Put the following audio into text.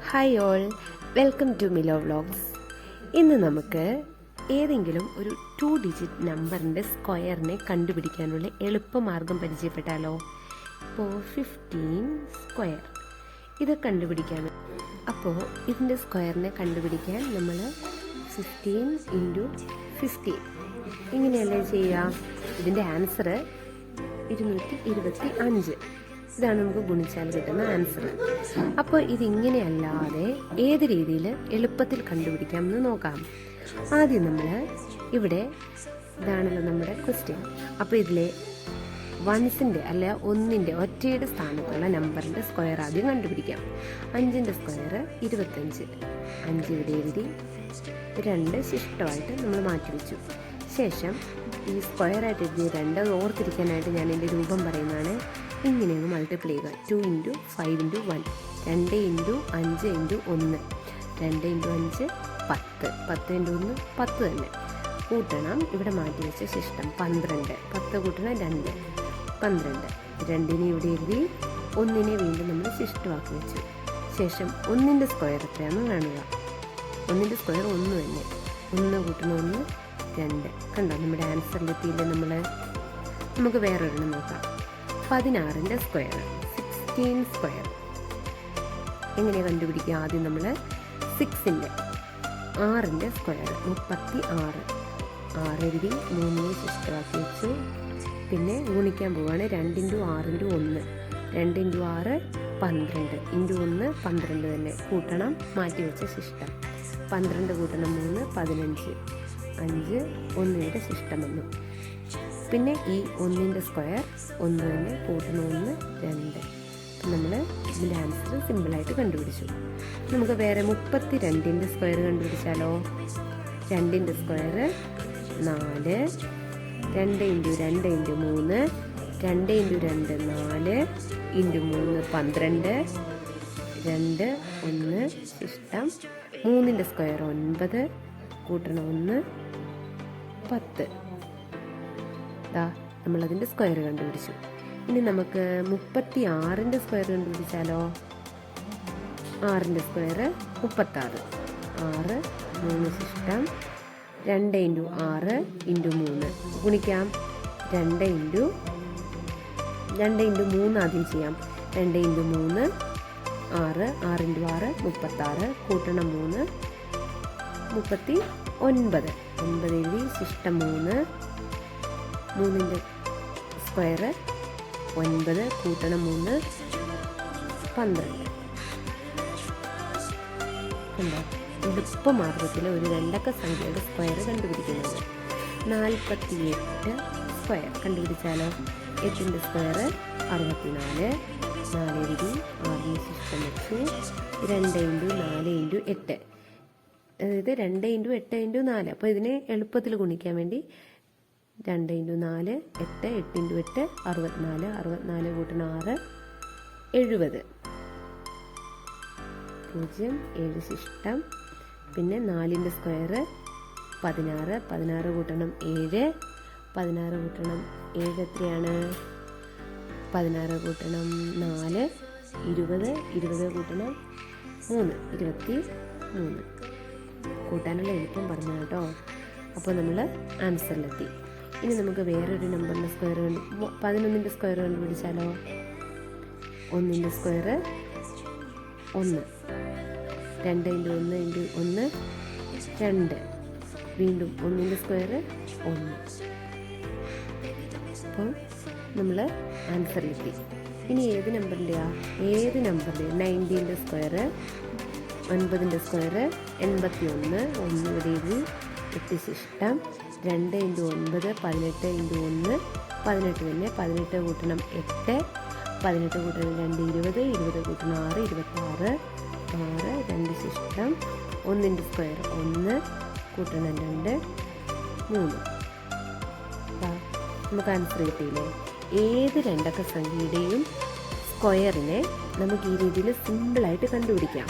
Hi all, welcome to Milo vlogs. ഇന്ന് നമുക്ക് ഏതെങ്കിലും ഒരു 2 ഡിജിറ്റ് നമ്പറിൻ്റെ സ്ക്വയറിനെ കണ്ടുപിടിക്കാനുള്ള എളുപ്പമാർഗം പരിചയപ്പെട്ടാലോ? ഇപ്പോൾ 15 സ്ക്വയർ ഇത് കണ്ടുപിടിക്കാൻ, അപ്പോൾ ഇതിൻ്റെ സ്ക്വയറിനെ കണ്ടുപിടിക്കാൻ നമ്മൾ 15 × 15 ഇങ്ങനെയല്ലേ ചെയ്യുക? ഇതിൻ്റെ ആൻസർ 225. ഇതാണ് നമുക്ക് ഗുണിച്ചാൽ കിട്ടുന്ന ആൻസർ. അപ്പോൾ ഇതിങ്ങനെയല്ലാതെ ഏത് രീതിയിൽ എളുപ്പത്തിൽ കണ്ടുപിടിക്കാമെന്ന് നോക്കാം. ആദ്യം നമ്മൾ ഇവിടെ ഇതാണല്ലോ നമ്മുടെ ക്വസ്റ്റ്യൻ. അപ്പോൾ ഇതിലെ വൺസിൻ്റെ അല്ല ഒന്നിൻ്റെ ഒറ്റയുടെ സ്ഥാനത്തുള്ള നമ്പറിൻ്റെ സ്ക്വയർ ആദ്യം കണ്ടുപിടിക്കാം. 5ൻ്റെ സ്ക്വയർ 25. 5 ഇവിടെ എഴുതി, 2 ശിഷ്ടമായിട്ട് നമ്മൾ മാറ്റി വെച്ചു. ശേഷം ഈ സ്ക്വയറായിട്ട് എഴുതിയ 2 ഓർത്തിരിക്കാനായിട്ട് ഞാൻ എൻ്റെ രൂപം പറയുന്നതാണ്. ഇങ്ങനെയൊന്ന് മൾട്ടിപ്ലൈ ചെയ്യുക. 2 × 5 × 1, 2 × 5 × 1, 2 × 5 10, 10 × 1 10 തന്നെ. കൂട്ടണം, ഇവിടെ മാറ്റി വെച്ച ശിഷ്ടം 12. 10 കൂട്ടണം 2, 12. 2നെ ഇവിടെ എഴുതി, 1നെ വീണ്ടും നമ്മൾ ശിഷ്ടമാക്കി വെച്ചു. ശേഷം 1ൻ്റെ സ്ക്വയർ എത്രയാണെന്ന് കാണുക. 1ൻ്റെ സ്ക്വയർ 1 തന്നെ. 1 കൂട്ടണം 1, 2. കണ്ടോ, നമ്മുടെ ആൻസറിലെത്തിയില്ലേ നമ്മൾ? നമുക്ക് വേറൊരെണ്ണം നോക്കാം. 16ൻ്റെ സ്ക്വയർ 16 സ്ക്വയർ എങ്ങനെ കണ്ടുപിടിക്കുക? ആദ്യം നമ്മൾ 6ൻ്റെ 6ൻ്റെ സ്ക്വയർ 36. 6 എഴുതി, 3നെ ശിഷ്ടമാക്കി വെച്ചു. പിന്നെ ഗുണിക്കാൻ പോവുകയാണ്. 2 × 6 × 1, 2 × 6 12, × 1 12 തന്നെ. കൂട്ടണം, മാറ്റി വെച്ച ശിഷ്ടം 12 കൂട്ടണം 3 15, 5 1യുടെ ശിഷ്ടം വന്നു. പിന്നെ ഈ 1ൻ്റെ സ്ക്വയർ 1 തന്നെ. കൂട്ടണം 1 2. നമ്മൾ ഇതിൻ്റെ ആൻസർ സിമ്പിളായിട്ട് കണ്ടുപിടിച്ചു. നമുക്ക് വേറെ 32ൻ്റെ സ്ക്വയർ കണ്ടുപിടിച്ചാലോ? 2ൻ്റെ സ്ക്വയർ 4, 2 × 2 × 3, 2 × 2 4, × 3 12, 2 1 ശിഷ്ടം. 3ൻ്റെ സ്ക്വയർ 9, കൂട്ടണം 1 10. നമ്മളതിൻ്റെ സ്ക്വയർ കണ്ടുപിടിച്ചു. ഇനി നമുക്ക് 36ൻ്റെ സ്ക്വയർ കണ്ടുപിടിച്ചാലോ? 6ൻ്റെ സ്ക്വയർ 36. 6 3 ശിഷ്ടം. 2 × 6 × 3 ഗുണിക്കാം. 2 × 3 ആദ്യം ചെയ്യാം. 2 × 3 6, 6 × 6 36, കൂട്ടണം 3 39. 9 എഴുതി, ശിഷ്ടം 3. 3ൻ്റെ സ്ക്വയർ 9, കൂട്ടണം 3 12. ഉണ്ടോ? എളുപ്പമാർഗത്തിൽ ഒരു 2 അക്ക സംഖ്യയുടെ സ്ക്വയർ കണ്ടുപിടിക്കുന്നത്. 48 സ്ക്വയർ കണ്ടുപിടിച്ചാലോ? 8ൻ്റെ സ്ക്വയർ 64. 4 എഴുതി, 6ന് ശിഷ്ടം വെച്ചു. 2 × 4 × 8, അതായത് 2 × 8 × 4. അപ്പോൾ ഇതിനെ എളുപ്പത്തിൽ ഗുണിക്കാൻ വേണ്ടി 2 × 4 8, 8 × 8 64, 64 കൂട്ടണം 6 70. 0 7 ശിഷ്ടം. പിന്നെ 4ൻ്റെ സ്ക്വയർ 16, 16 കൂട്ടണം 7, 16 കൂട്ടണം 7 എത്രയാണ്? 16 കൂട്ടണം 4 20, 20 കൂട്ടണം 3 23. കൂട്ടാനുള്ള എളുപ്പം പറഞ്ഞു കേട്ടോ. അപ്പോൾ നമ്മൾ ആൻസറിലെത്തി. ഇനി നമുക്ക് വേറൊരു നമ്പറിൻ്റെ സ്ക്വയർ 11ൻ്റെ സ്ക്വയർ കണ്ടുപിടിച്ചാലോ? 1ൻ്റെ സ്ക്വയർ 1, 2 × 1 × 1 2, വീണ്ടും 1ൻ്റെ സ്ക്വയർ 1. അപ്പോൾ നമ്മൾ ആൻസറിലെത്തി. ഇനി ഏത് നമ്പറിൻ്റെയാണ്? 90ൻ്റെ സ്ക്വയർ 9ൻ്റെ സ്ക്വയർ 81. 1 ഇവിടെ എഴുതി, 8 ശിഷ്ടം. 2 × 9 18, × 1 18 തന്നെ. 18 കൂട്ടണം 8, 18 കൂട്ടണം 2 20, 20 കൂട്ടണം 6 26, 6 2 ശിഷ്ടം. 1ൻ്റെ സ്ക്വയർ 1, കൂട്ടണം 2 3. നമുക്ക് ആൻസർ കിട്ടിയില്ലേ? ഏത് 2 അക്ക സംഖ്യയുടെയും സ്ക്വയറിനെ നമുക്ക് ഈ രീതിയിൽ സിമ്പിളായിട്ട് കണ്ടുപിടിക്കാം.